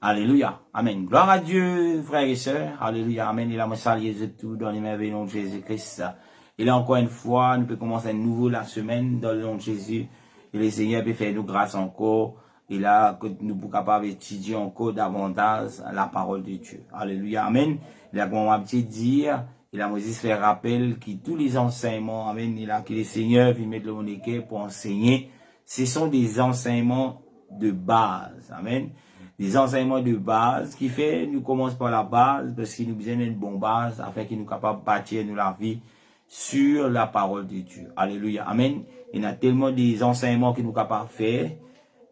Alléluia. Amen. Gloire à Dieu, frères et sœurs. Alléluia. Amen. Et là, moi, salue tout dans les merveilles nom de Jésus-Christ. Et là, encore une fois, nous pouvons commencer à nouveau la semaine dans le nom de Jésus. Et le Seigneur peut faire nous grâce encore. Et là, que nous pouvons capables d'étudier encore davantage la parole de Dieu. Alléluia. Amen. Et là, comme on va dire, et là, Moïse fait rappel que tous les enseignements, amen, et là, que le Seigneur vient mettre le moniquet pour enseigner, ce sont des enseignements de base. Amen. Des enseignements de base qui fait, nous commençons par la base parce qu'il nous besoin d'une bonne base afin qu'il nous capable de bâtir nous la vie sur la parole de Dieu. Alléluia. Amen. Il y a tellement des enseignements que nous capables de faire,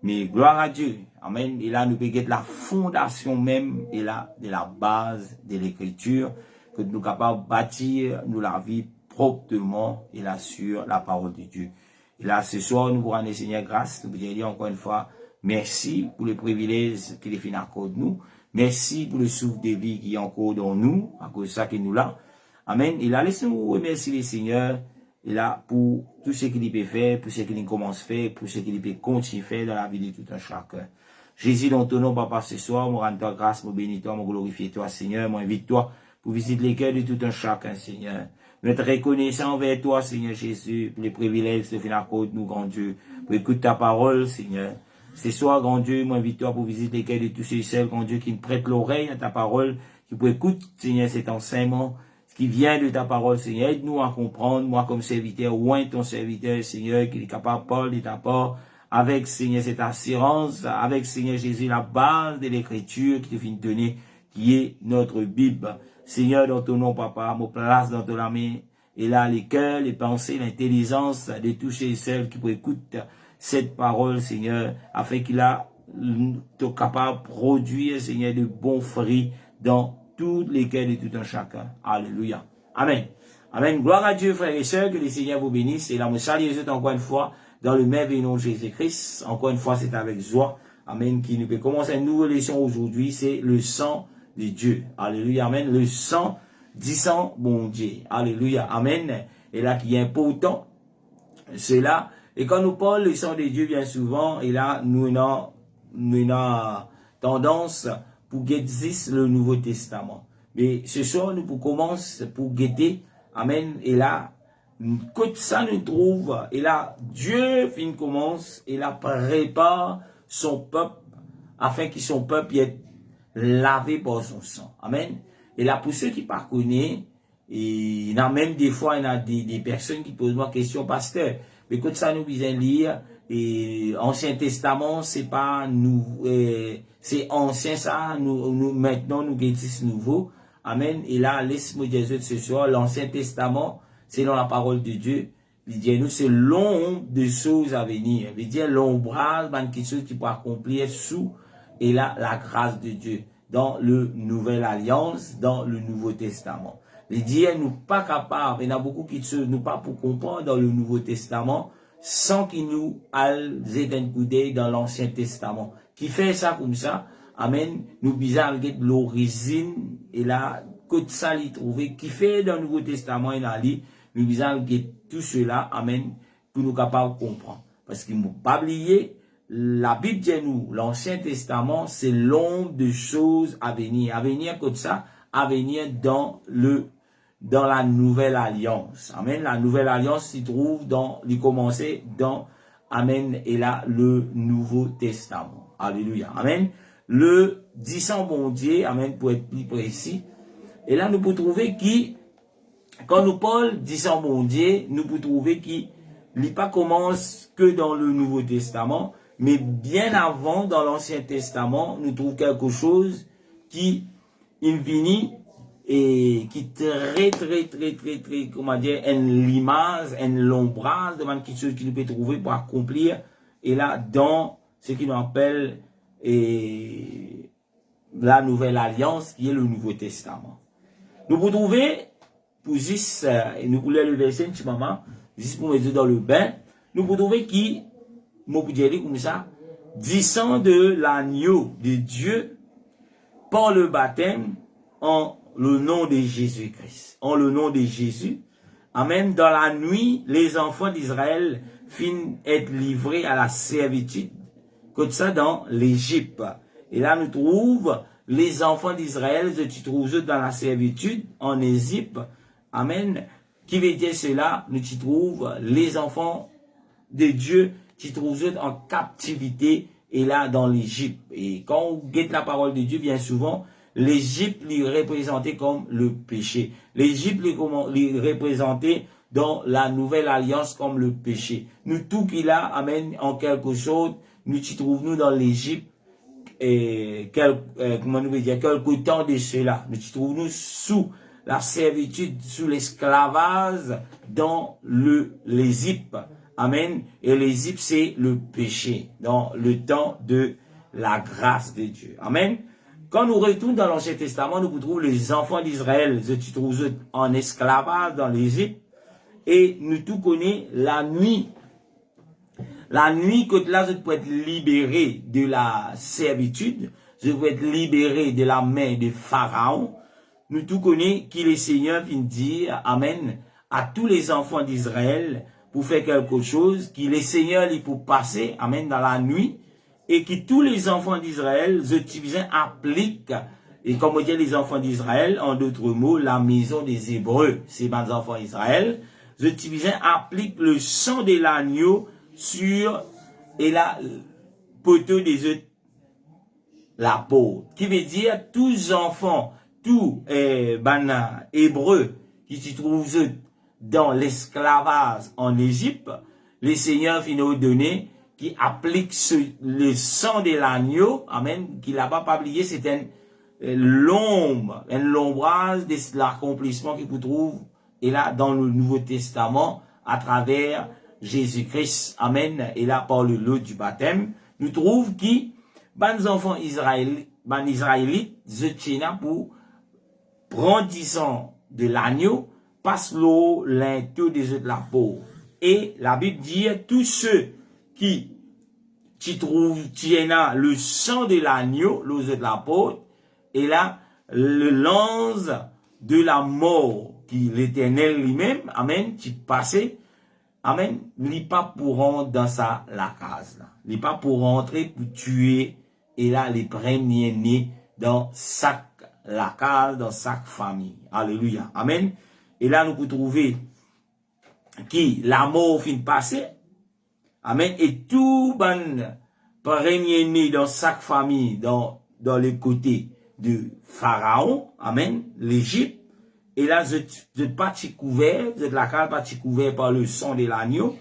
mais gloire à Dieu. Amen. Et là, nous pouvons la fondation même et là, de la base de l'écriture que nous capables de bâtir nous la vie proprement et là sur la parole de Dieu. Et là, ce soir, nous vous rendons Seigneur grâce. Nous voulons dire encore une fois, merci pour les privilèges qu'il est fait accorde nous. Merci pour le souffle de vie qui est encore dans nous, à cause de ça que nous là. Amen. Et là, laissez-nous remercier le Seigneur. Et là, pour tout ce qu'il peut faire, pour ce qu'il commence à faire, pour ce qu'il peut continuer à faire dans la vie de tout un chacun. Jésus, dans ton nom, papa, ce soir, moi rends toi grâce, moi bénis toi, moi glorifie toi, Seigneur, moi invite toi pour visiter les cœurs de tout un chacun, Seigneur. Nous être reconnaissants envers toi, Seigneur Jésus, pour les privilèges que tu fais accorde nous, grand Dieu, pour écouter ta parole, Seigneur. Ce soir, grand Dieu, moi invite toi pour visiter les cœurs de tous ceux et celles, grand Dieu, qui me prêtent l'oreille à ta parole, qui peut écouter, Seigneur, cet enseignement, ce qui vient de ta parole, Seigneur. Aide-nous à comprendre, moi comme serviteur, oint ton serviteur, Seigneur, qui est capable de parler de ta part, avec, Seigneur, cette assurance, avec, Seigneur Jésus, la base de l'écriture qui te vient de donner, qui est notre Bible. Seigneur, dans ton nom, papa, me place dans ton main, et là, les cœurs, les pensées, l'intelligence de tous ceux et celles qui peuvent écouter cette parole, Seigneur, afin qu'il a soit capable de produire, Seigneur, de bons fruits dans tous les cœurs de tout un chacun. Alléluia. Amen. Amen. Gloire à Dieu, frères et sœurs, que le Seigneur vous bénisse. Et là, je salue Jésus encore une fois dans le merveilleux nom de Jésus-Christ. Encore une fois, c'est avec joie. Amen. Qui nous peut commencer une nouvelle leçon aujourd'hui. C'est le sang de Dieu. Alléluia. Amen. Le sang, dit sang, bon Dieu. Alléluia. Amen. Et là, qui est important, c'est là. Et quand nous parlons du sang de Dieu, bien souvent, et là, nous avons tendance pour guetter le Nouveau Testament. Mais ce soir, nous commençons pour guetter, amen, et là, quand ça nous trouve, et là, Dieu fin commence, et là, prépare son peuple, afin que son peuple ait lavé par son sang. Amen. Et là, pour ceux qui ne connaissent pas, il y a même des fois, il y a des personnes qui posent moi question, pasteur, mais quand ça nous vient lire, et Ancien Testament, c'est pas nous, c'est ancien ça, nous maintenant nous guettissons nouveau. Amen. Et là, laisse-moi dire ce soir, l'Ancien Testament, c'est dans la parole de Dieu. Il dit nous, c'est l'ombre de choses à venir. Il dit l'ombrage, quelque chose qui peut accomplir sous, et là, la grâce de Dieu. Dans le Nouvelle Alliance, dans le Nouveau Testament. Il dit, nous pas capables, il y en a beaucoup qui ne nous pas pour comprendre dans le Nouveau Testament, sans qu'ils nous aillent écouter dans l'Ancien Testament. Qui fait ça comme ça, amen, nous bizarre l'origine, et là, que ça l'y trouver, qui fait dans le Nouveau Testament, il a dit, nous bizarre tout cela, amen, pour nous capables de comprendre. Parce qu'il ne faut pas oublier, la Bible dit nous, l'Ancien Testament, c'est l'ombre de choses à venir. À venir comme ça, à venir dans la Nouvelle Alliance. Amen. La Nouvelle Alliance s'y trouve il commençait dans amen, et là, le Nouveau Testament. Alléluia, amen. Le 10 bon Dieu, amen, pour être plus précis. Et là, nous pouvons trouver qui, quand nous parlons 10 bon Dieu, nous pouvons trouver qui, il pas commence que dans le Nouveau Testament, mais bien avant, dans l'Ancien Testament, nous trouvons quelque chose qui, vini et qui très, comment dire, l'image, l'ombrage de quelque chose qui nous peut trouver pour accomplir, et là, dans ce qui nous appelle, la Nouvelle Alliance, qui est le Nouveau Testament. Nous pouvons trouver, pour juste, nous pouvons le verset, un petit moment, juste pour me dire dans le bain, nous pouvons trouver qui, moi, pour dire comme ça, disant de l'agneau de Dieu, par le baptême, en le nom de Jésus-Christ, en le nom de Jésus. Amen. Dans la nuit, les enfants d'Israël finissent être livrés à la servitude, comme ça dans l'Égypte. Et là, nous trouvons les enfants d'Israël, tu trouves eux dans la servitude, en Égypte. Amen. Qui veut dire cela? Nous y trouvons les enfants de Dieu, tu trouves eux en captivité, et là, dans l'Égypte. Et quand on guette la parole de Dieu, bien souvent, l'Égypte lui représentait comme le péché. L'Égypte lui représentait dans la nouvelle alliance comme le péché. Nous, tout qu'il a, amen, en quelque chose, nous y trouvons dans l'Égypte, et comment nous veut dire, quelque temps de cela. Nous y trouvons sous la servitude, sous l'esclavage dans l'Égypte. Amen. Et l'Égypte, c'est le péché dans le temps de la grâce de Dieu. Amen. Quand nous retournons dans l'Ancien Testament, nous retrouvons les enfants d'Israël, tu trouves en esclavage dans l'Égypte, et nous tout connaissons la nuit. La nuit, que là, je peux être libéré de la servitude, je peux être libéré de la main de Pharaon. Nous tout connaissons qui le Seigneur vient dire, amen, à tous les enfants d'Israël, pour faire quelque chose, qui le Seigneur, il pour passer, amen, dans la nuit, et que tous les enfants d'Israël, je appliquent, et comme on dit les enfants d'Israël, en d'autres mots, la maison des Hébreux, c'est mes enfants d'Israël, je applique le sang de l'agneau sur, et la poteau des œufs, la peau, qui veut dire, tous enfants, tous, Hébreux, qui se trouvent dans l'esclavage en Égypte, les seigneurs finissent donner qui applique le sang de l'agneau, amen, qui l'a pas oublié, c'est l'ombrage de l'accomplissement qui vous trouve, et là, dans le Nouveau Testament, à travers Jésus-Christ, amen, et là, par le lot du baptême, nous trouvons qui, les enfants israélites, je tiens pour prendre du sang de l'agneau, passe l'eau, l'into des œufs de la peau. Et la Bible dit, tous ceux qui tiennent le sang de l'agneau, l'eau de la peau, et là, le lance de la mort, qui l'Éternel lui-même, amen, qui passait, amen, n'est pas pour rentrer dans la case, là. N'est pas pour rentrer, pour tuer, et là, les premiers nés dans la case, dans chaque famille. Alléluia. Amen. Et là, nous pouvons trouver qui la mort fin passer. Amen. Et tout bon premier né dans chaque famille, dans les côtés de Pharaon. Amen. L'Égypte. Et là, je pas couvert, je la case pas couvert par le sang de l'agneau.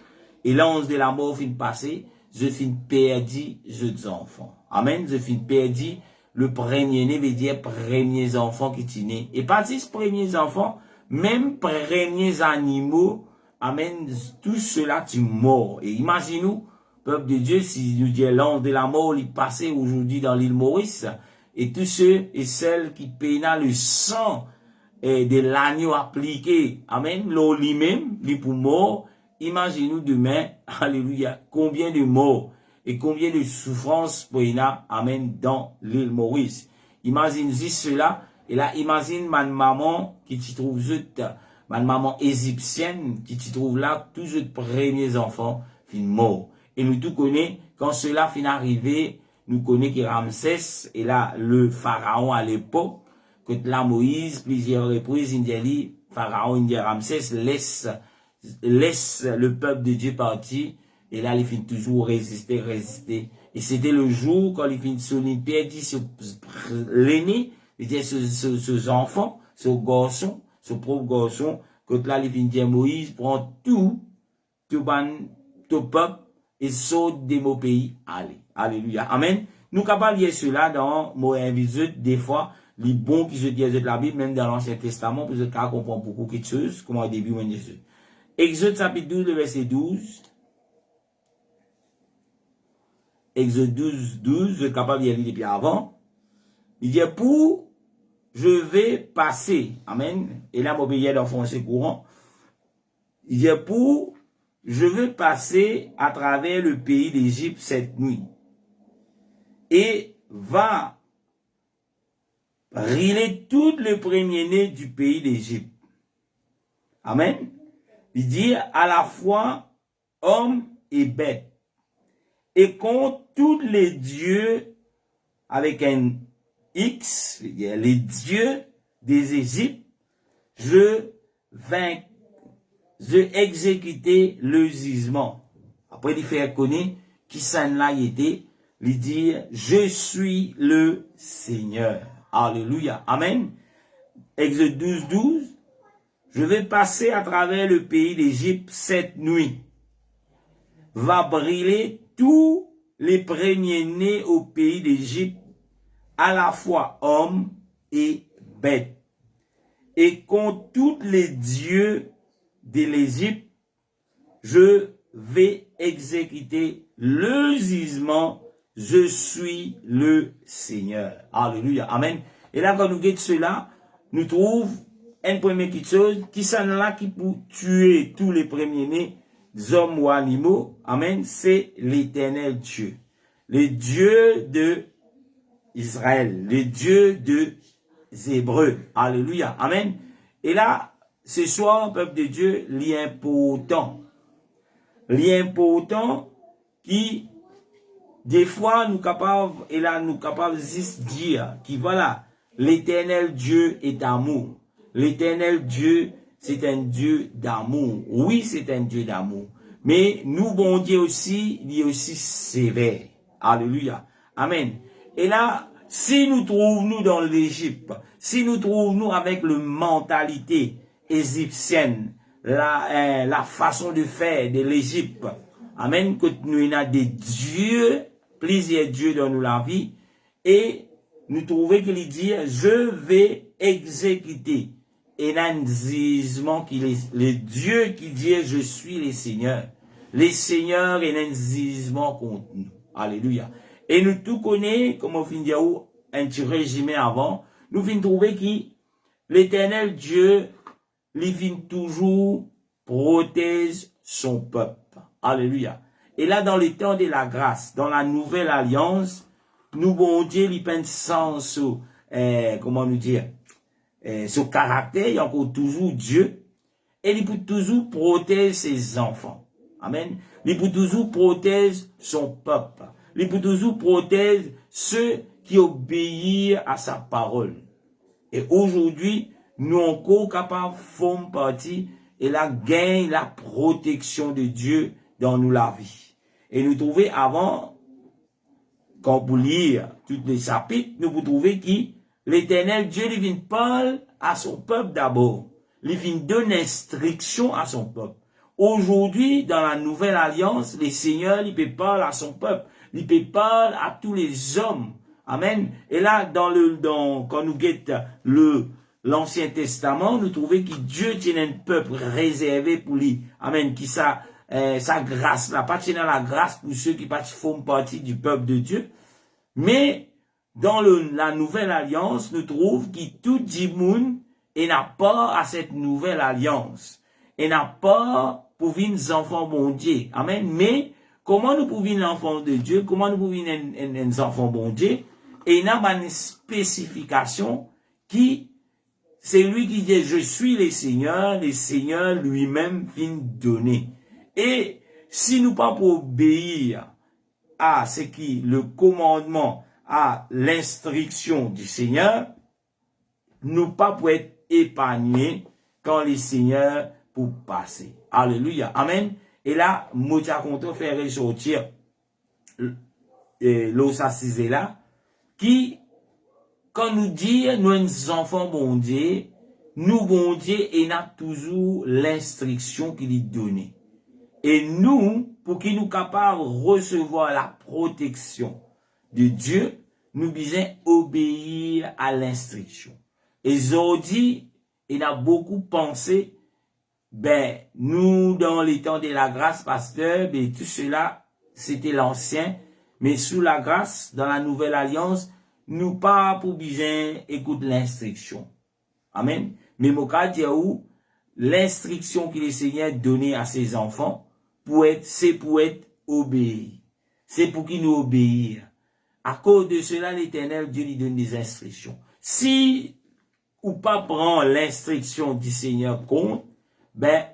Et l'ange de la mort fin passer, je fin perdu, je enfants. Amen. Je fin perdu. Le premier né veut dire premiers enfants qui sont nés. Et pas juste premiers enfants, même premiers animaux, amen, tout cela tu mort. Et imaginez-nous, peuple de Dieu, si nous disons l'ange de la mort, il passait aujourd'hui dans l'île Maurice, et tous ceux et celles qui payent le sang de l'agneau appliqué, amen, l'eau lui-même, lui pour mort, imaginez-nous demain, alléluia, combien de morts et combien de souffrances pour y a, amen, dans l'île Maurice. Imagine juste cela, et là, imagine ma maman qui t'y trouve, ma maman égyptienne qui t'y trouve là, tous les premiers enfants fin morts. Et nous tout connaissons, quand cela fin arrivé, nous connaissons que Ramsès, et là, le pharaon à l'époque, que là, Moïse, plusieurs reprises, il dit, pharaon, il dit, Ramsès, laisse le peuple de Dieu partir, Et là, il finit toujours résister. Et c'était le jour quand il finit son perdit l'aîné, il dit ce enfant, ce garçon, ce pauvre garçon, que là, il finit dire Moïse, prend tout peuple, et saute de mon pays. Allez. Alléluia. Amen. Nous capables de lire cela dans Moïse, des fois, les bons qui se disent de la Bible, même dans l'Ancien Testament, pour qu'on comprend beaucoup de choses, comme au début, on dit. Exode chapitre 12, le verset 12. Exode 12, 12, je suis capable de lire depuis avant. Il dit, je vais passer. Amen. Et là, mon billet dans français courant. Il dit, je vais passer à travers le pays d'Égypte cette nuit. Et va brûler tout le premier-né du pays d'Égypte. Amen. Il dit à la fois homme et bête. Et contre tous les dieux avec un X, les dieux des Égyptes, je exécuter le jugement. Après, il fait connaître qui ça là était, il dit, je suis le Seigneur. Alléluia. Amen. Exode 12, 12. Je vais passer à travers le pays d'Égypte cette nuit. Va brûler tous les premiers-nés au pays d'Égypte, à la fois hommes et bêtes. Et contre tous les dieux de l'Égypte, je vais exécuter le jugement. Je suis le Seigneur. Alléluia. Amen. Et là, quand nous guettons cela, nous trouvons une première chose, qui s'en là qui pour tuer tous les premiers-nés, hommes ou animaux. Amen. C'est l'Éternel Dieu. Le Dieu de Israël. Le Dieu des Hébreux. Alléluia. Amen. Et là, ce soir, peuple de Dieu, l'important qui, des fois, nous capables, et là, nous capables juste dire, qui voilà, l'Éternel Dieu est amour. L'Éternel Dieu, c'est un Dieu d'amour. Oui, c'est un Dieu d'amour. Mais nous, bon Dieu aussi, il est aussi sévère. Alléluia. Amen. Et là, si nous trouvons dans l'Égypte, si nous trouvons avec la mentalité égyptienne, la façon de faire de l'Égypte, amen, que nous avons des dieux, plusieurs dieux dans nous la vie, et nous trouvons qu'il dit, je vais exécuter. Et là, un jugement qui est le Dieu qui dit, je suis le Seigneur. Les seigneurs et un jugement contre nous. Alléluia. Et nous tout connaissons, comme on finit de dire, un petit résumé avant, nous finissons trouver que l'Éternel Dieu, il finit toujours protège son peuple. Alléluia. Et là, dans le temps de la grâce, dans la nouvelle alliance, nous, bon Dieu, il peint sens, comment nous dire, ce caractère, il y a encore toujours Dieu, et il peut toujours protéger ses enfants. Amen. Il peut toujours protéger son peuple. Il peut toujours protéger ceux qui obéissent à sa parole. Et aujourd'hui, nous encore capables de faire partie et la gagne la protection de Dieu dans nous la vie. Et nous trouvons avant, quand vous lire tous les chapitres, nous vous trouvez que l'Éternel Dieu, il vient parler à son peuple d'abord. Il vient donner instruction à son peuple. Aujourd'hui, dans la nouvelle alliance, le Seigneur, il peut parler à son peuple. Il peut parler à tous les hommes. Amen. Et là, quand nous guettons l'Ancien Testament, nous trouvons que Dieu tient un peuple réservé pour lui. Amen. Qui sa grâce, la pas tient la grâce pour ceux qui font partie du peuple de Dieu. Mais, dans la nouvelle alliance, nous trouvons que tout monde n'a pas à cette nouvelle alliance. Et n'a pas pour venir des enfants bon Dieu. Amen. Mais, comment nous pouvons venir enfants de Dieu? Comment nous pouvons venir des enfants bon Dieu? Et il y a une spécification qui, c'est lui qui dit, je suis le Seigneur lui-même vient donner. Et si nous pas pour obéir à ce qui, le commandement, à l'instruction du Seigneur, nous pas pour être épargnés quand les Seigneurs pour passer. Alléluia. Amen. Et là, Moutia Conto fait ressortir l'os assisé là, qui, quand nous dit, nous enfants bon Dieu, nous bon Dieu, et n'a toujours l'instruction qu'il lui donnée. Et nous, pour qu'il nous capable de recevoir la protection de Dieu, nous devons obéir à l'instruction. Et aujourd'hui, il a beaucoup pensé, nous, dans les temps de la grâce, pasteur, tout cela, c'était l'ancien, mais sous la grâce, dans la nouvelle alliance, nous pas pour besoin écouter l'instruction. Amen. Mais mon cas dit où l'instruction que le Seigneur donnait à ses enfants, c'est pour être obéi. C'est pour qu'ils nous obéissent. À cause de cela, l'Éternel Dieu lui donne des instructions. Si ou pas prend l'instruction du Seigneur compte,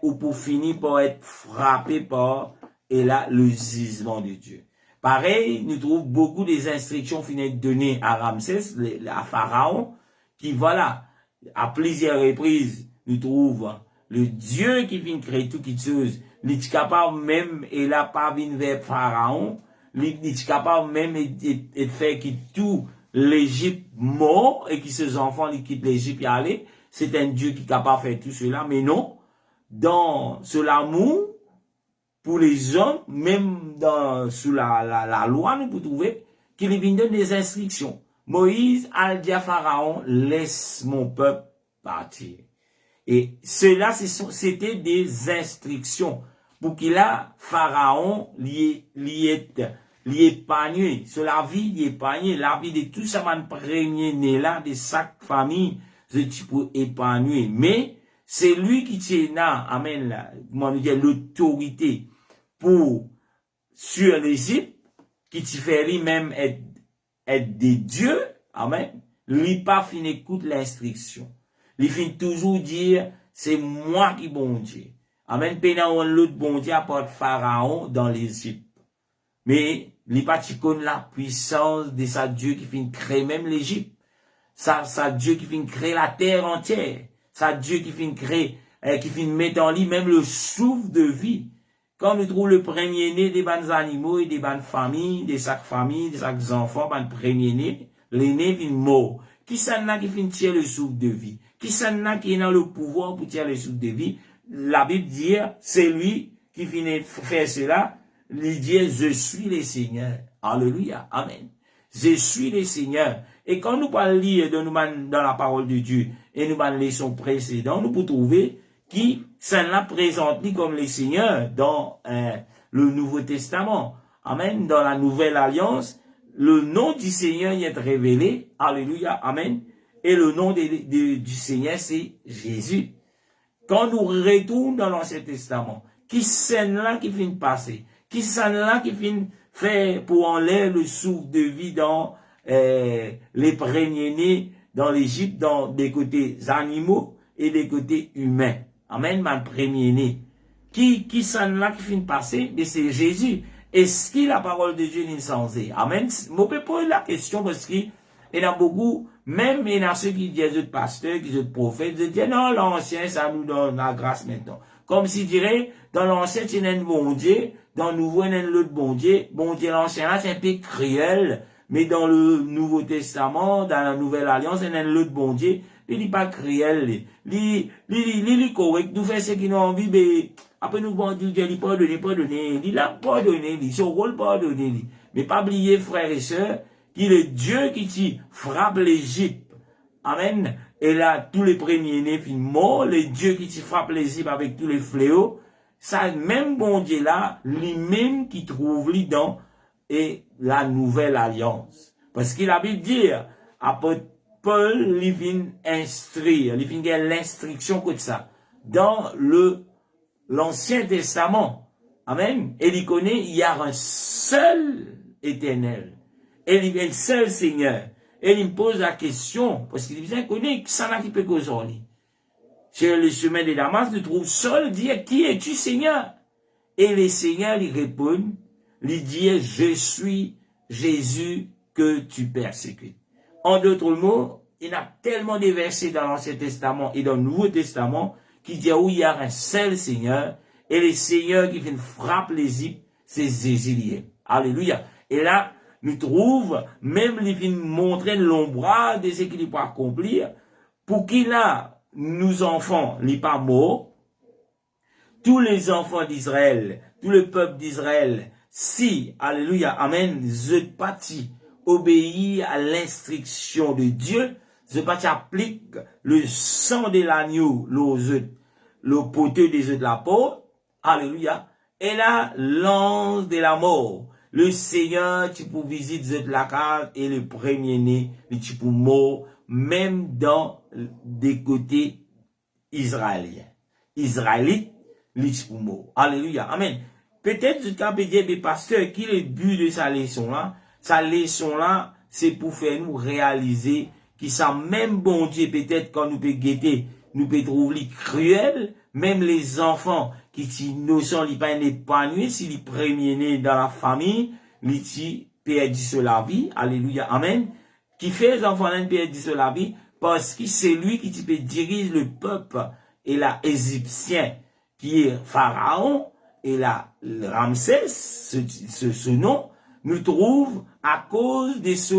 ou pour finir par être frappé par, et là, le jugement de Dieu. Pareil, nous trouvons beaucoup des instructions finissent données à Ramsès, à Pharaon, qui voilà, à plusieurs reprises, nous trouvons le Dieu qui vient créer tout quelque chose, il est capable même, et là, pas venir vers Pharaon, il est capable même de faire que tout l'Égypte mort, et que ses enfants quittent l'Égypte et aller, c'est un Dieu qui est capable de faire tout cela, mais non, dans l'amour, pour les hommes, même sous la loi, nous pouvons trouver qu'il vient donner des instructions. Moïse a dit à Pharaon, laisse mon peuple partir. Et cela, c'était des instructions pour qu'il a Pharaon épargné. Sur la vie, épargné, la vie de tout ça, man premier né là, de chaque famille, je peux épargner. Mais, c'est lui qui tient, amen, l'autorité sur l'Égypte, qui te fait lui-même être des dieux, amen, lui pas fin écoute l'instruction. Il fin toujours dire, c'est moi qui bon Dieu. Amen, pendant l'autre bon Dieu apporte Pharaon dans l'Égypte. Mais, il pas connaît la puissance de sa Dieu qui fin créer même l'Égypte. Sa Dieu qui fin créer la terre entière. Sa Dieu qui fin créer, qui fin mettre en lui même le souffle de vie. Quand nous trouvons le premier-né des bonnes animaux et des bonnes familles, des chaque enfants, le premier-né, l'aîné vient mort. Qui s'en a qui finit tirer le souffle de vie? Qui s'en a qui est dans le pouvoir pour tirer le souffle de vie? La Bible dit, c'est lui qui finit faire cela. Il dit, je suis le Seigneur. Alléluia. Amen. Je suis le Seigneur. Et quand nous parlons dans la parole de Dieu, et nous parlons les leçons précédentes, nous pouvons trouver qui s'en l'a présenté comme le Seigneur dans le Nouveau Testament. Amen. Dans la Nouvelle Alliance, le nom du Seigneur y est révélé. Alléluia. Amen. Et le nom du Seigneur, c'est Jésus. Quand nous retournons dans l'Ancien Testament, qui s'en là qui finit passer? Qui s'en là qui finit faire pour enlever le souffle de vie dans les premiers-nés dans l'Égypte, dans des côtés animaux et des côtés humains. Amen, ma premier-né. Qui s'en là qui finit passer? Mais c'est Jésus. Est-ce que la parole de Dieu n'est censée? Amen. Je peux poser la question parce qu'il y a beaucoup, même il y a ceux qui disent des pasteurs, qui disent prophètes, ils disent non, l'ancien, ça nous donne la grâce maintenant. Comme s'ils diraient, dans l'ancien, il y a un bon Dieu, dans le nouveau, il y a l'autre bon Dieu. Bon Dieu, l'ancien, là, c'est un peu cruel. Mais dans le Nouveau Testament, dans la Nouvelle Alliance, il y a l'autre bon Dieu. Il n'est pas cruel. Il est correct. Nous faisons ce qu'ils ont envie, mais après nous, bon Dieu, il n'a pas donné. Il a pardonné. Son rôle pardonné. Mais pas oublier, frères et sœurs, qu'il est Dieu qui frappe l'Égypte. Amen. Et là, tous les premiers-nés finissent morts. Le Dieu qui frappe l'Égypte avec tous les fléaux. Ça, même bon Dieu là, lui-même qui trouve lui dans et la nouvelle alliance. Parce qu'il a pu dire, apôtre Paul, il vient instruire, il vient l'instruction comme ça. Dans l'Ancien Testament. Amen. Et il connaît, il y a un seul éternel. Et il y a un seul Seigneur. Et il me pose la question, parce qu'il vient connaître, ça n'a qui peut causer. Sur le chemin de Damas, nous trouvons seul dire, qui es-tu Seigneur? Et les seigneurs lui répondent, lui disent, je suis Jésus que tu persécutes. En d'autres mots, il y a tellement de versets dans l'Ancien Testament et dans le Nouveau Testament qui disent où il y a un seul Seigneur Et le Seigneur qui fait frappe l'Égypte, c'est Zézilier. Alléluia. Et là, nous trouvons, même les films montrer l'ombrage de ce qu'il peut accomplir, pour qu'il a, nous enfants, les pas morts, tous les enfants d'Israël, tout le peuple d'Israël, si, alléluia, amen, je parti obéir à l'instruction de Dieu, je parti applique le sang de l'agneau, le poteux des œufs de la porte, alléluia, et là, l'ange de la mort, le Seigneur, tu peux visiter la case et le premier-né, tu peux mort, même dans des côtés israéliens. Israélites, alléluia, amen. Peut-être jusqu'à dire, mais pasteur, qui est le but de sa leçon là? Sa leçon là, c'est pour faire nous réaliser que ça même bon Dieu, peut-être quand nous peut guetter, nous peut trouver cruel, même les enfants qui sont innocents, ils pas épanouis, si les premiers nés dans la famille, ils perdent sur la vie, alléluia, amen. Qui fait les enfants perdent sur la vie, parce que c'est lui qui peut diriger le peuple, et la égyptien, qui est Pharaon, et la Ramsès, ce nom, nous trouve à cause de sa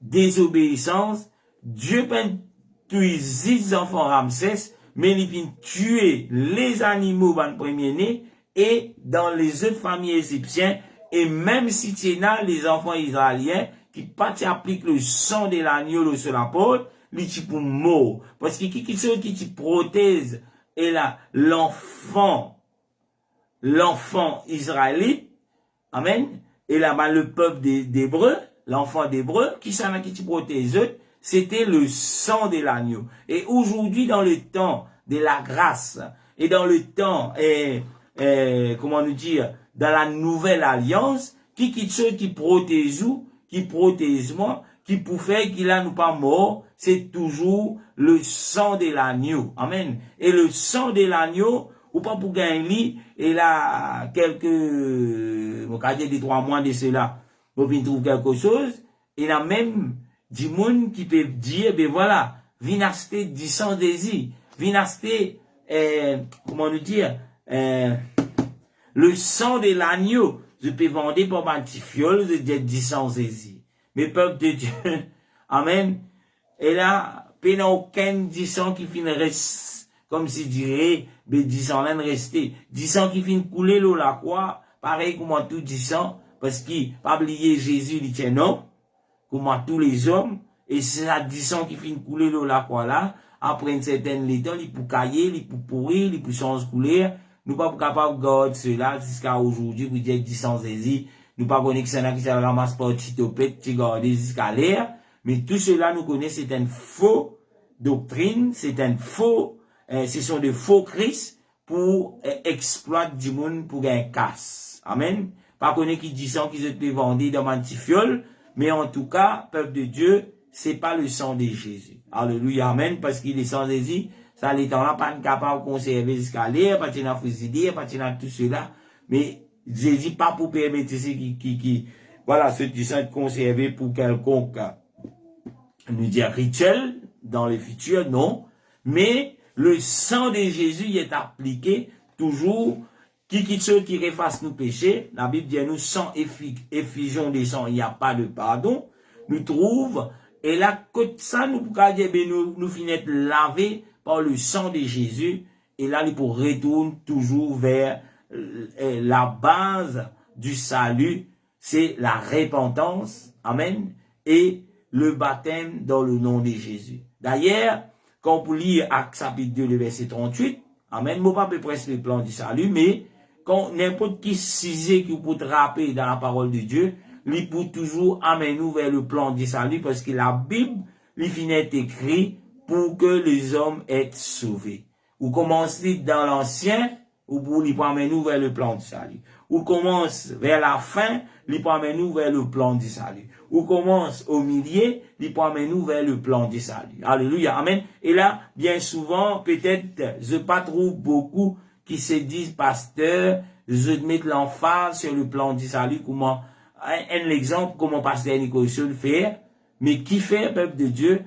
désobéissance, Dieu peut tuer 6 enfants Ramsès, mais il vient tuer les animaux dans le premier-né, et dans les autres familles égyptiennes, et même si tu as les enfants israéliens, qui pas appliquent le sang de l'agneau sur la porte, ils sont pour mort. Parce que qui te protège, et là, l'enfant israélite, amen, et là, le peuple d'Hébreu, l'enfant d'Hébreu, qui te protège, c'était le sang de l'agneau. Et aujourd'hui, dans le temps de la grâce, et dans le temps, comment nous dire, dans la nouvelle alliance, qui protège ou, qui protège moi, qui pour faire qu'il a nous pas mort, c'est toujours le sang de l'agneau. Amen. Et le sang de l'agneau, ou pas pour gagner, et là, des 3 mois de cela, vous venez trouver quelque chose, et là même, du monde qui peut dire, ben voilà, viens acheter du sang désir, viens acheter, comment nous dire, le sang de l'agneau, je peux vendre pour ma petite fiole, je dis du sang désir. Mais peuple de Dieu, amen, et là, il n'y a aucun du sang qui finit reste, comme si dirait, ben du sang là resté, du sang qui finit couler l'eau la croix, pareil comme tout du sang, parce qu'il pas oublier Jésus, il tient non, comme tous les hommes, et c'est la du sang qui finit couler l'eau la croix là, après une certaine temps, il peut cailler, il peut pourrir, il peut changer couler, nous pas capable de garder cela jusqu'à aujourd'hui, vous dites du sang saisi, nous pas connaître que c'est là qui se ramasse par titopette, qui garde jusqu'à l'air, mais tout cela nous connaît, c'est une faux doctrine, c'est un faux, ce sont des faux Christ pour exploiter du monde pour gagner casse. Amen. Pas connaître qui dit sang qui se peut vendre dans mantifiole, mais en tout cas, peuple de Dieu, c'est pas le sang de Jésus. Alléluia, amen, parce qu'il est sans Jésus, ça l'étant là, pas capable de conserver jusqu'à l'air, pas de frigidaire, pas de tout cela, mais Jésus pas pour permettre voilà, ce qui sont conservé pour quelconque, nous dire rituel, dans le futur, non, mais le sang de Jésus y est appliqué toujours, qui ceux qui efface nos péchés, la Bible dit nous sans effusion des sang, il n'y a pas de pardon, nous trouve, et là, que ça nous pourra dire, nous finissons laver par le sang de Jésus, et là, il pour retourner toujours vers la base du salut, c'est la repentance, amen, et le baptême dans le nom de Jésus. D'ailleurs, quand vous lisez Actes chapitre 2, le verset 38, amen, moi pas presque le plan du salut, mais quand n'importe qui sujet qui peut rappeler dans la parole de Dieu, il peut toujours amener nous vers le plan du salut, parce que la Bible, il finit écrit pour que les hommes aient sauvés. Ou commencez dans l'ancien, ou pour lui amener nous vers le plan du salut. Ou commence vers la fin, lui amener nous vers le plan du salut. Ou commence au milieu, lui amener nous vers le plan du salut. Alléluia, amen. Et là, bien souvent, peut-être, je pas trouve beaucoup qui se disent pasteur, je mets l'emphase sur le plan du salut, comment, un exemple, comment pasteur Nicolas le fait, mais qui fait, peuple de Dieu,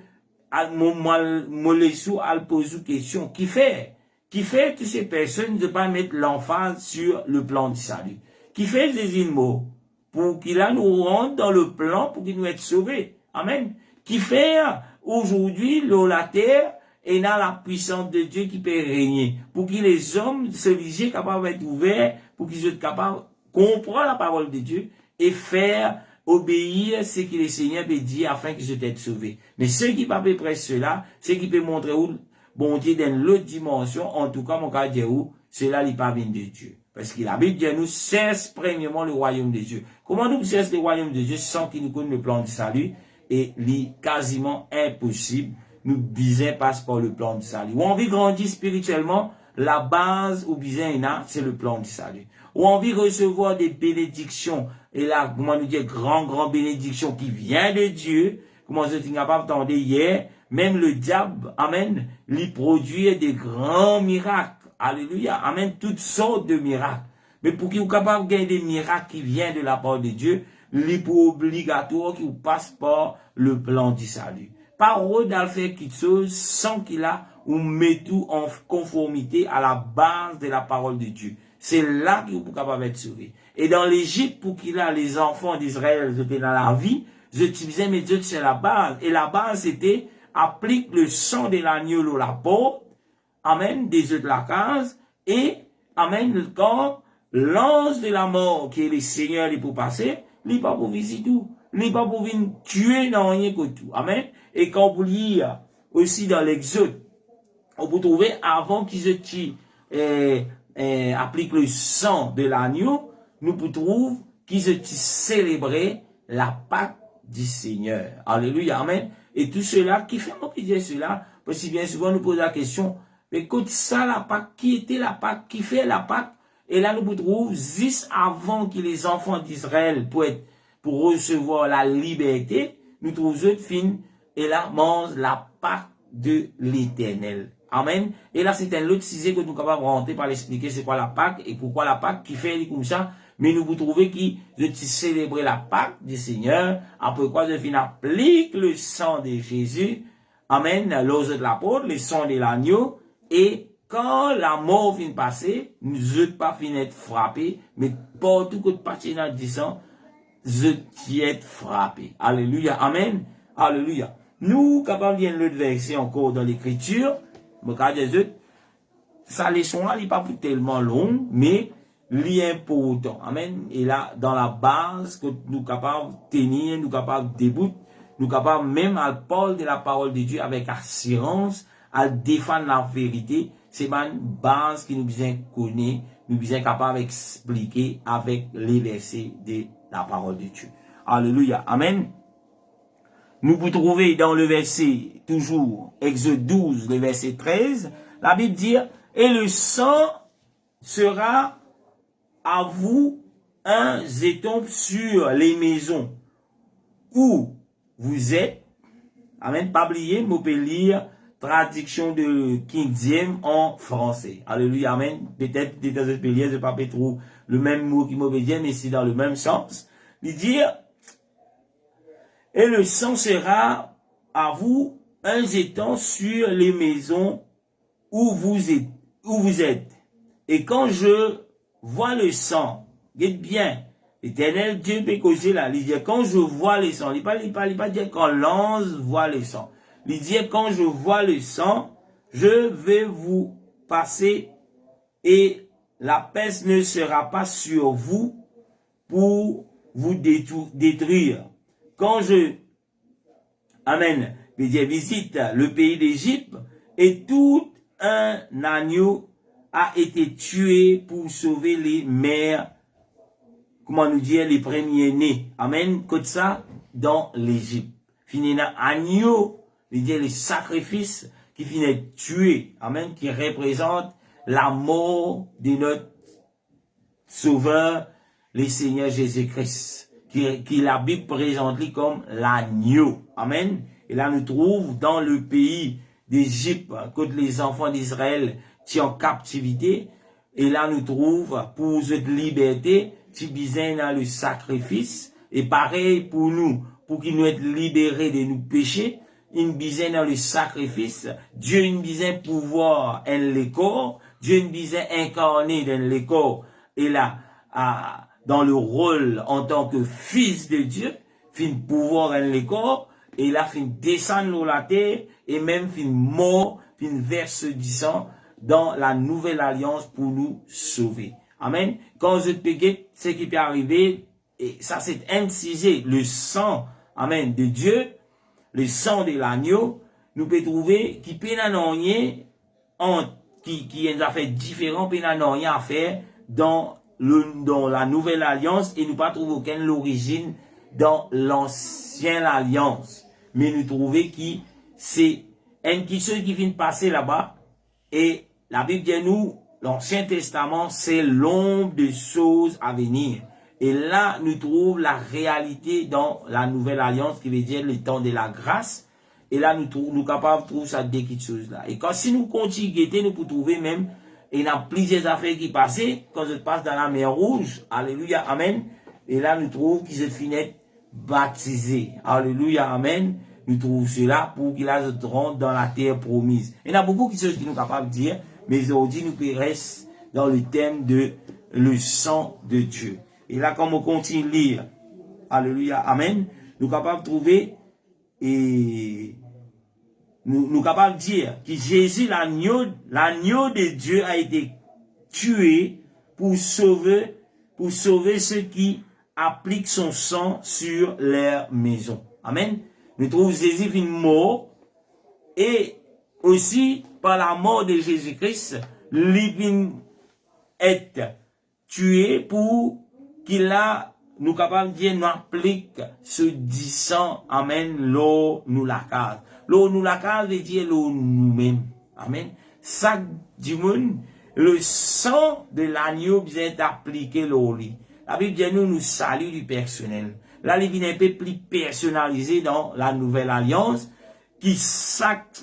moi, al pose une question, qui fait qui fait que ces personnes ne pas mettre l'emphase sur le plan du salut, qui fait des mots pour qu'il nous rentre dans le plan pour qu'il nous être sauvés. Amen. Qui fait aujourd'hui la terre et dans la puissance de Dieu qui peut régner, pour que les hommes se lisent capables d'être ouverts, pour qu'ils soient capables de comprendre la parole de Dieu et faire obéir ce que le Seigneur peut dire afin qu'ils soient sauvés. Mais ceux qui ne peuvent pas près cela, ceux qui peuvent montrer où bon Dieu dans l'autre dimension, en tout cas, mon cas dire où, cela n'est pas bien de Dieu. Parce que la Bible dit nous cherche premièrement le royaume de Dieu. Comment nous cherchons le royaume de Dieu sans qu'il nous connaisse le plan du salut? Et c'est quasiment impossible. Nous besoin passe par le plan du salut. Ou on veut grandir spirituellement, la base ou besoin c'est le plan du salut. Ou on veut recevoir des bénédictions, et là, comment nous dire, grand bénédiction qui vient de Dieu, comment je n'ai pas entendu hier, même le diable, amen, lui produit des grands miracles. Alléluia, amen, toutes sortes de miracles. Mais pour qu'il soit capable de gagner des miracles qui viennent de la part de Dieu, il est obligatoire qu'il passe par le plan du salut. Pas d'al faire quelque chose sans qu'il a ou met tout en conformité à la base de la parole de Dieu. C'est là qu'il est capable d'être sauvé. Et dans l'Égypte, pour qu'il a les enfants d'Israël étaient dans la vie, je disais, mais Dieu, c'est la base. Et la base, c'était, applique le sang de l'agneau à la porte, amen, des œufs de la case, et, amen, quand l'ange de la mort, qui est le Seigneur, il peut passer, il n'est pas pour visiter tout. Il n'est pas pour venir tuer dans rien que tout. Amen. Et quand vous lisez aussi dans l'Exode, on peut trouver avant qu'ils appliquent le sang de l'agneau, nous pouvons trouver qu'ils ont célébré la Pâque du Seigneur. Alléluia. Amen. Et tout cela, qui fait moi qui dis cela, parce que bien souvent nous posons la question, mais écoute ça, la Pâque, qui était la Pâque, qui fait la Pâque? Et là, nous trouvons, juste avant que les enfants d'Israël pour recevoir la liberté, nous trouvons eux fin, et là, mange la Pâque de l'Éternel. Amen. Et là, c'est un autre sujet que nous sommes capables de rentrer par l'expliquer c'est quoi la Pâque et pourquoi la Pâque qui fait comme ça. Mais nous vous trouvez qui je célébrer la Pâque du Seigneur, après quoi je fin applique le sang de Jésus. Amen. L'ose de l'apôtre, le sang de l'agneau, et quand la mort vient passer, nous ne pas finir être frappés, mais partout que passer dans le sang, je qui être frappé. Alléluia. Amen. Alléluia. Nous, capables de l'autre verset encore dans l'écriture, sa leçon là, il n'est pas tellement long, mais l'important. Amen. Et là, dans la base que nous capables de tenir, nous capables de débouter, nous capables même à parler de la parole de Dieu avec assurance, à défendre la vérité, c'est une base qui nous besoin connaître, nous besoin capable d'expliquer avec les versets de la parole de Dieu. Alléluia. Amen. Nous pouvons trouver dans le verset, toujours, Exode 12, le verset 13, la Bible dit, et le sang sera à vous un étompe sur les maisons où vous êtes. Amen. Pas oublier, vous pouvez lire traduction de King James en français. Alléluia. Amen. Peut-être dans ce pays, je ne pas trop le même mot qui m'obédient, mais c'est dans le même sens. Il dit, et le sang sera à vous un étang sur les maisons où vous êtes. Et quand je vois le sang, dites bien, l'Éternel Dieu peut causer là, il dit quand je vois le sang, il pas dire quand l'ange voit le sang. Il dit quand je vois le sang, je vais vous passer et la peste ne sera pas sur vous pour vous détruire. Quand Amen, visite le pays d'Égypte et tout un agneau a été tué pour sauver les mères, comment nous dire, les premiers-nés. Amen, comme ça, dans l'Égypte. Finina agneau, les sacrifices qui finit tuer. Amen, qui représente la mort de notre Sauveur, le Seigneur Jésus-Christ. Qui la Bible présente comme l'agneau. Amen. Et là, nous trouvons dans le pays d'Égypte, quand les enfants d'Israël sont en captivité. Et là, nous trouvons pour cette liberté, qui besoin dans le sacrifice. Et pareil pour nous, pour qu'ils nous être libérés de nos péchés. une besoin dans le sacrifice, Dieu une besoin pouvoir en l'écho, Dieu une besoin incarné dans l'écho, et là, dans le rôle en tant que fils de Dieu, fin pouvoir en l'écho, et là, fin descendre sur la terre, et même fin mort, fin verse du sang, dans la nouvelle alliance pour nous sauver. Amen. Quand je te péguais, ce qui peut arriver, et ça c'est incisé, le sang, amen, de Dieu, le sang de l'agneau, nous pouvons trouver qui peut qui nous a fait différent, peut rien à faire dans la nouvelle alliance, et nous pas trouver aucune origine dans l'ancienne alliance. Mais nous trouver qui c'est un qui ceux qui viennent passer là-bas, et la Bible dit nous, l'Ancien Testament, c'est l'ombre des choses à venir. Et là, nous trouvons la réalité dans la nouvelle alliance, qui veut dire le temps de la grâce. Et là, nous capables de trouver ça des petites choses là. Et quand si nous continuons guetter, nous pouvons trouver même, et il y a plusieurs affaires qui passent, quand je passe dans la mer rouge, alléluia, amen. Et là, nous trouvons qu'ils se finissent baptisés. Alléluia, amen. Nous trouvons cela pour qu'ils rentrent dans la terre promise. Il y en a beaucoup qui sont capables de dire, mais aujourd'hui, nous restons dans le thème de le sang de Dieu. Et là, quand on continue à lire, alléluia, amen, nous sommes capables de trouver, et nous sommes capables de dire que Jésus, l'agneau de Dieu, a été tué pour sauver ceux qui appliquent son sang sur leur maison. Amen. Nous trouvons Jésus une mort, et aussi par la mort de Jésus-Christ, il est tué pour qu'il a, nous capables de dire, nous applique ce sang, amen, l'eau nous la case. L'eau nous la case veut dire l'eau nous-mêmes. Amen. Ça, du monde, le sang de l'agneau vient appliquer l'eau. La Bible dit, nous saluons du personnel. Là, il vient un peu plus personnalisé dans la nouvelle alliance, qui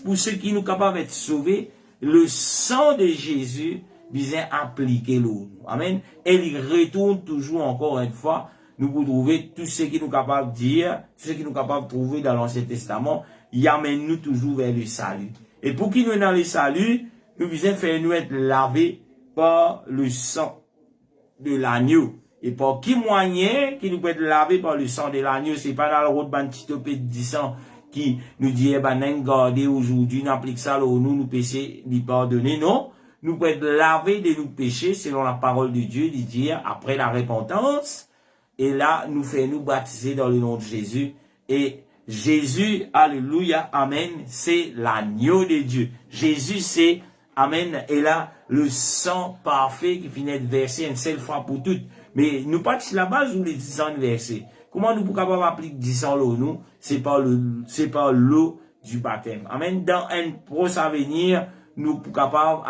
pour ceux qui nous capables d'être sauvés, le sang de Jésus vient appliquer l'eau. Amen. Et il retourne toujours encore une fois, nous pouvons trouver tout ce qui nous capables de dire, tout ce qui nous capables de trouver dans l'Ancien Testament, il amène nous toujours vers le salut. Et pour qu'il nous est dans le salut, nous devons faire nous être lavés par le sang de l'agneau. Et par qui moyen qui nous peut être lavé par le sang de l'agneau, c'est pas dans le route bantitopé de 10 ans qui nous dit, eh ben, n'en garder aujourd'hui, n'applique ça, nous péchés, nous pardonner, non. Nous pouvons être lavés de nos péchés, selon la parole de Dieu, de dire, après la repentance, et là, nous faisons nous baptiser dans le nom de Jésus, et Jésus, alléluia, amen, c'est l'agneau de Dieu. Jésus, c'est, amen, et là, le sang parfait qui finit de verser une seule fois pour toutes. Mais nous pas sur la base où les 10 ans versés. Comment nous pouvons appliquer 10 ans l'eau, nous? C'est par l'eau du baptême. Amen. Dans un prochain avenir, nous sommes capables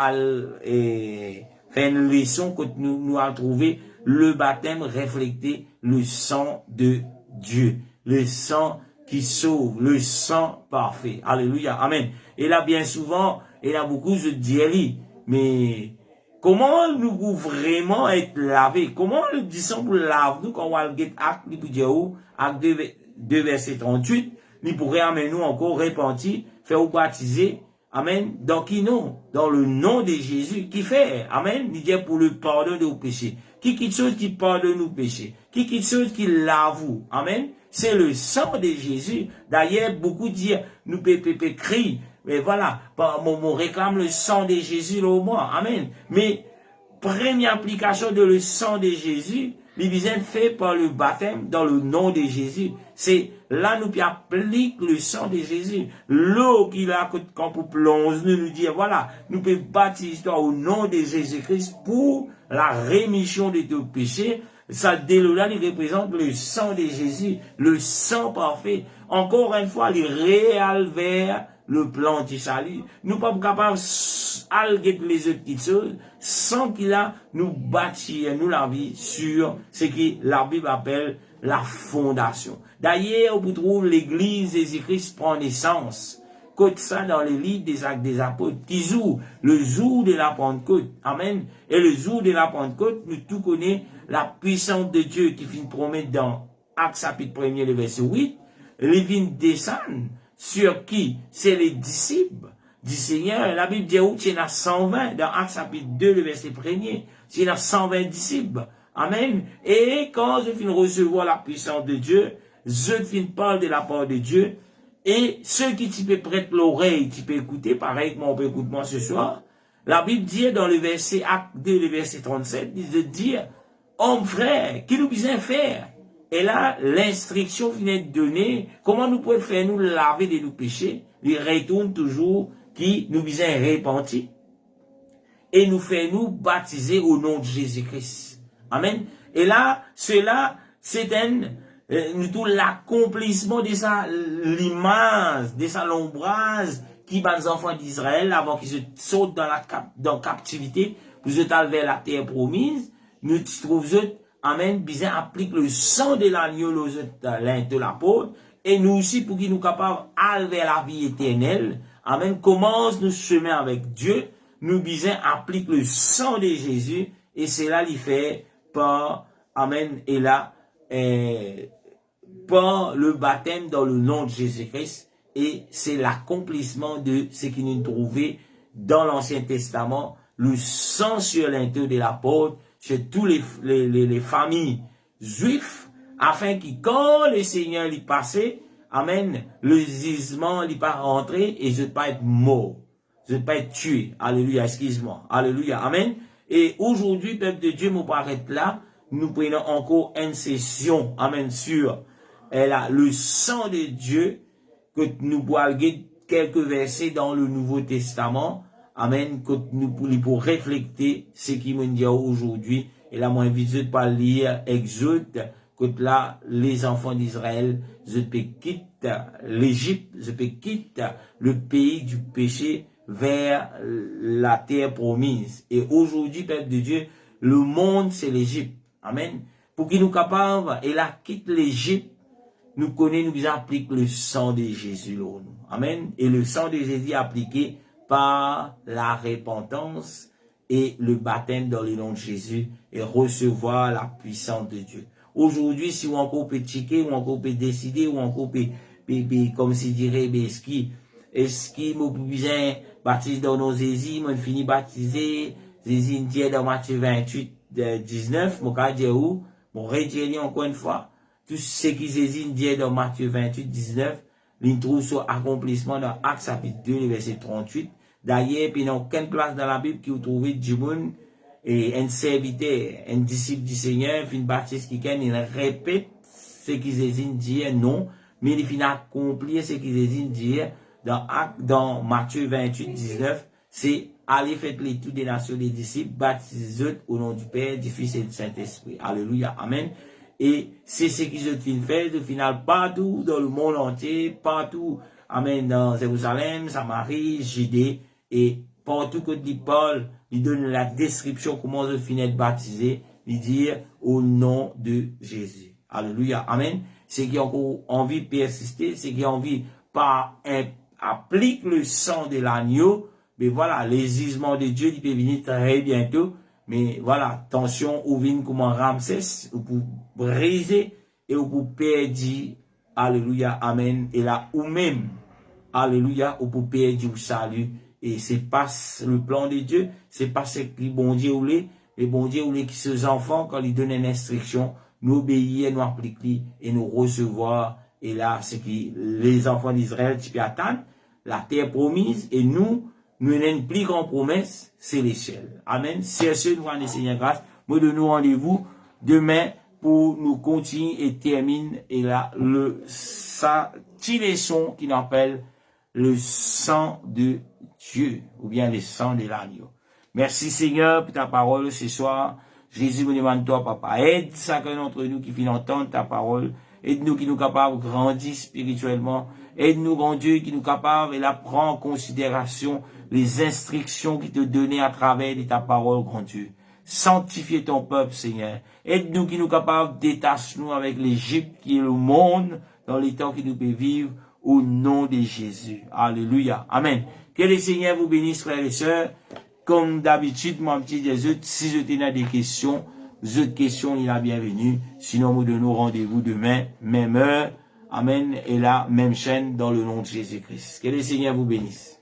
de faire une leçon que nous avons trouvé le baptême refléter le sang de Dieu. Le sang qui sauve, le sang parfait. Alléluia. Amen. Et là, bien souvent, il y a beaucoup, je dis, mais comment nous pouvons vraiment être lavés? Comment le disons pour laver nous quand on va le get acte, acte 2 verset 38, il pourrait amener nous encore repentir, faire ou baptiser. Amen. Dans qui non? Dans le nom de Jésus. Qui fait? Amen. Il dit pour le pardon de vos péchés. Qui quitte chose qui pardonne nos péchés? Qui quitte chose qui lave? Amen. C'est le sang de Jésus. D'ailleurs, beaucoup disent, nous crient. Mais voilà, mon réclame le sang de Jésus là au moins. Amen. Mais, première application de le sang de Jésus, il vient fait par le baptême dans le nom de Jésus. C'est là nous appliquons le sang de Jésus. L'eau qu'il a quand pour plonge, nous dit voilà, nous pouvons baptiser au nom de Jésus-Christ pour la rémission de tes péchés. Ça, dès là, il représente le sang de Jésus, le sang parfait. Encore une fois, il réel vers le plan du salut. Nous ne sommes pas capables d'alguer les autres petites choses sans qu'il a nous bâtir, nous la vie sur ce que la Bible appelle la fondation. D'ailleurs, on trouve l'église Jésus-Christ prend naissance. Côte ça dans les livres des Actes des Apôtres, qui joue le jour de la Pentecôte. Amen. Et le jour de la Pentecôte, nous tout connaissons la puissance de Dieu qui vient promettre dans Actes chapitre 1er, le verset 8. Il vient descendre sur qui? C'est les disciples du Seigneur. La Bible dit où il y en a 120, dans Actes chapitre 2, le verset 1er. Il y en a 120 disciples. Amen. Et quand je finis recevoir la puissance de Dieu, je finis parler de la part de Dieu, et ceux qui tu peux prêter l'oreille, tu peux écouter, pareil que moi, on peut écouter moi ce soir. La Bible dit dans le verset Acte 2, le verset 37, il de dire, homme frère, qui nous besoin faire? Et là, l'instruction vient de donner, comment nous pouvons faire nous laver de nos péchés, il retourne toujours, qui nous besoin repentir, et nous fait nous baptiser au nom de Jésus-Christ. Amen. Et là, cela, c'est tout l'accomplissement de ça, l'image, de ça, l'ombrage, qui bat les enfants d'Israël avant qu'ils se sautent dans captivité, pour se vers la terre promise, nous trouvons, amen, bien applique le sang de l'agneau, de l'apôtre, et nous aussi, pour qu'ils nous capables d'aller vers la vie éternelle, amen, commence nous chemin avec Dieu, nous bien applique le sang de Jésus, et c'est là qu'il fait par, amen, et là, par le baptême dans le nom de Jésus-Christ, et c'est l'accomplissement de ce qui nous trouvait dans l'Ancien Testament, le sang sur l'intérieur de l'apôtre, sur tous les familles juives, afin que quand le Seigneur l'y passait, amen, le jugement l'y pas rentré et je ne pas être mort, je ne pas être tué. Alléluia, excuse-moi. Alléluia, amen. Et aujourd'hui, peuple de Dieu, nous paraît là, nous prenons encore une session, amen, sur le sang de Dieu, que nous pourrons quelques versets dans le Nouveau Testament, amen, que nous pour refléter ce qui me dit aujourd'hui. Et là, moi, invite pas lire Exode, que là, les enfants d'Israël, je peux quitter l'Égypte, je peux quitter le pays du péché vers la terre promise. Et aujourd'hui, peuple de Dieu, le monde, c'est l'Égypte. Amen. Pour qu'il nous capable, et là, quitte l'Égypte, nous connaissons, nous applique le sang de Jésus, là, nous. Amen. Et le sang de Jésus appliqué par la repentance et le baptême dans le nom de Jésus et recevoir la puissance de Dieu. Aujourd'hui, si on encore peut checker, ou encore peut décider, ou encore peut, comme si dirait, est-ce qui m'a besoin baptiser dans nos Jésus, m'a fini baptiser, Jésus dit dans Matthieu 28, 19, mon cas dit où, mon redire encore une fois, tout ce qui Jésus dit dans Matthieu 28, 19, il trouve son accomplissement dans Actes chapitre 2, verset 38. D'ailleurs, puis il n'y a aucune place dans la Bible qui vous trouvez du monde, et un serviteur, un disciple du Seigneur, une baptiste qui il répète ce qui Jésus dit, non, mais il finit accomplir ce qui Jésus dit dans Matthieu 28, 19, c'est aller faire l'étude des nations des disciples, baptisez au nom du Père, du Fils et du Saint-Esprit. Alléluia, amen. Et c'est ce qu'ils ont fait, au final, partout dans le monde entier, partout, amen, dans Jérusalem, Samarie, Judée, et partout que dit Paul, il donne la description comment je finis d'être baptisé, il dit au nom de Jésus. Alléluia, amen. Ceux qui ont envie de persister, ceux qui ont envie par applique le sang de l'agneau, mais voilà, les gisements de Dieu, il peut venir très bientôt. Mais voilà, attention, ou vient comme un Ramsès, ou pour briser, et ou pour perdre, alléluia, amen, et là, ou même, alléluia, ou pour perdre au salut, et c'est pas le plan de Dieu, c'est pas ce que le bon Dieu voulait, le bon Dieu voulait que ces enfants, quand ils donnent une instruction, nous obéir, nous appliquer, et nous recevoir, et là, c'est que les enfants d'Israël, tu peux attendre, la terre promise, et nous avons une plus grande promesse, c'est les ciels. Amen. C'est ce nous allons Seigneur grâce. Moi, de nous rendez-vous demain pour nous continuer et terminer. Et là, petit leçon qui appelle le sang de Dieu, ou bien le sang de l'agneau. Merci Seigneur pour ta parole ce soir. Jésus, me demande toi, papa, aide chacun d'entre nous qui finit entendre ta parole. Aide-nous qui nous capables de grandir spirituellement. Aide-nous, grand Dieu, qui nous capables et la prendre en considération les instructions qui te donnaient à travers de ta parole, grand Dieu. Sanctifiez ton peuple, Seigneur. Aide-nous qui nous capables de détacher nous avec l'Égypte qui est le monde dans les temps qui nous peut vivre au nom de Jésus. Alléluia. Amen. Que le Seigneur vous bénisse, frères et sœurs. Comme d'habitude, mon petit Jésus, si je tenais des questions, il est la bienvenue. Sinon, nous donnons rendez-vous demain, même heure, Amen. Et la même chaîne dans le nom de Jésus-Christ. Que le Seigneur vous bénisse.